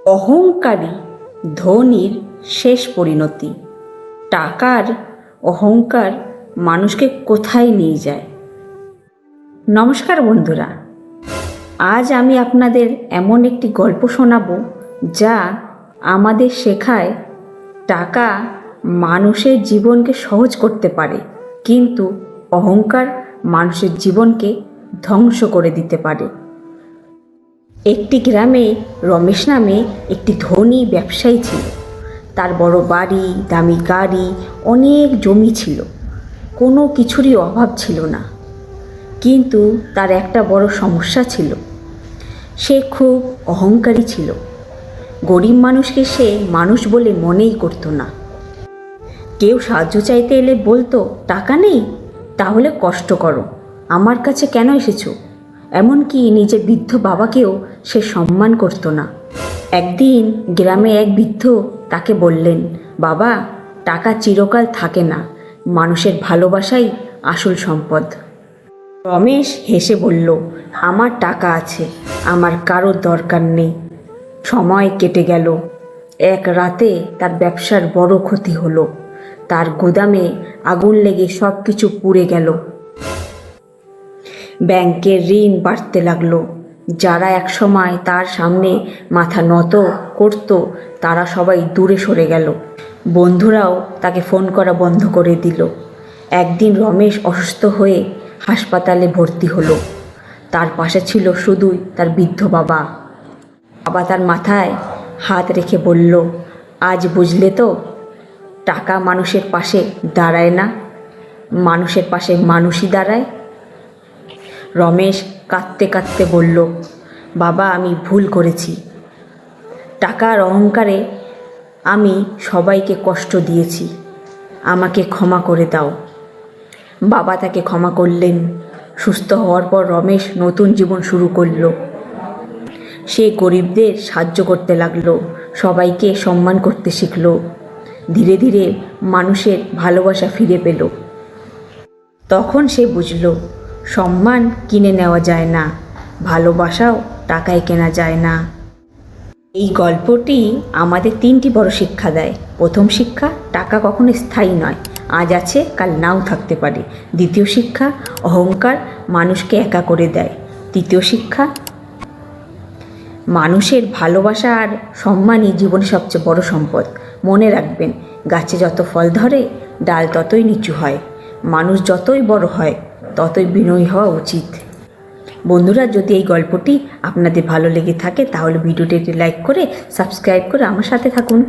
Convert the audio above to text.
অহংকারী ধনীর শেষ পরিণতি। টাকার অহংকার মানুষকে কোথায় নিয়ে যায়। নমস্কার বন্ধুরা, আজ আমি আপনাদের এমন একটি গল্প শোনাবো যা আমাদের শেখায় টাকা মানুষের জীবনকে সহজ করতে পারে, কিন্তু অহংকার মানুষের জীবনকে ধ্বংস করে দিতে পারে। একটি গ্রামে রমেশ নামে একটি ধনী ব্যবসায়ী ছিল। তার বড় বাড়ি, দামি গাড়ি, অনেক জমি ছিল, কোনো কিছুরই অভাব ছিল না। কিন্তু তার একটা বড় সমস্যা ছিল, সে খুব অহংকারী ছিল। গরিব মানুষকে সে মানুষ বলে মনেই করতো না। কেউ সাহায্য চাইতে এলে বলতো, টাকা নেই, তাহলে কষ্ট করো, আমার কাছে কেন এসেছো। এমনকি নিজের বৃদ্ধ বাবাকেও সে সম্মান করত না। একদিন গ্রামে এক বৃদ্ধ তাকে বললেন, বাবা, টাকা চিরকাল থাকে না, মানুষের ভালোবাসাই আসল সম্পদ। রমেশ হেসে বলল, আমার টাকা আছে, আমার কারোর দরকার নেই। সময় কেটে গেল। এক রাতে তার ব্যবসার বড় ক্ষতি হলো। তার গুদামে আগুন লেগে সব কিছু পুড়ে গেল। ব্যাংকের ঋণ বাড়তে লাগলো। যারা একসময় তার সামনে মাথা নত করত, তারা সবাই দূরে সরে গেল। বন্ধুরাও তাকে ফোন করা বন্ধ করে দিল। একদিন রমেশ অসুস্থ হয়ে হাসপাতালে ভর্তি হলো। তার পাশে ছিল শুধুই তার বৃদ্ধ বাবা। বাবা তার মাথায় হাত রেখে বলল, আজ বুঝলে তো, টাকা মানুষের পাশে দাঁড়ায় না, মানুষের পাশে মানুষই দাঁড়ায়। রমেশ কাঁদতে কাঁদতে বলল, বাবা, আমি ভুল করেছি। টাকার অহংকারে আমি সবাইকে কষ্ট দিয়েছি, আমাকে ক্ষমা করে দাও। বাবা তাকে ক্ষমা করলেন। সুস্থ হওয়ার পর রমেশ নতুন জীবন শুরু করল। সে গরিবদের সাহায্য করতে লাগলো, সবাইকে সম্মান করতে শিখল। ধীরে ধীরে মানুষের ভালোবাসা ফিরে পেল। তখন সে বুঝল, সম্মান কিনে নেওয়া যায় না, ভালোবাসাও টাকায় কেনা যায় না। এই গল্পটি আমাদের তিনটি বড় শিক্ষা দেয়। প্রথম শিক্ষা, টাকা কখনো স্থায়ী নয়, আজ আছে কাল নাও থাকতে পারে। দ্বিতীয় শিক্ষা, অহংকার মানুষকে একা করে দেয়। তৃতীয় শিক্ষা, মানুষের ভালোবাসা আর সম্মানই জীবনের সবচেয়ে বড় সম্পদ। মনে রাখবেন, গাছে যত ফল ধরে, ডাল ততই নিচু হয়। মানুষ যতই বড় হয়, ততই বিনয়ী হওয়া উচিত। বন্ধুরা, যদি এই গল্পটি আপনাদের ভালো লেগে থাকে তাহলে ভিডিওটি লাইক করে সাবস্ক্রাইব করে আমার সাথে থাকুন।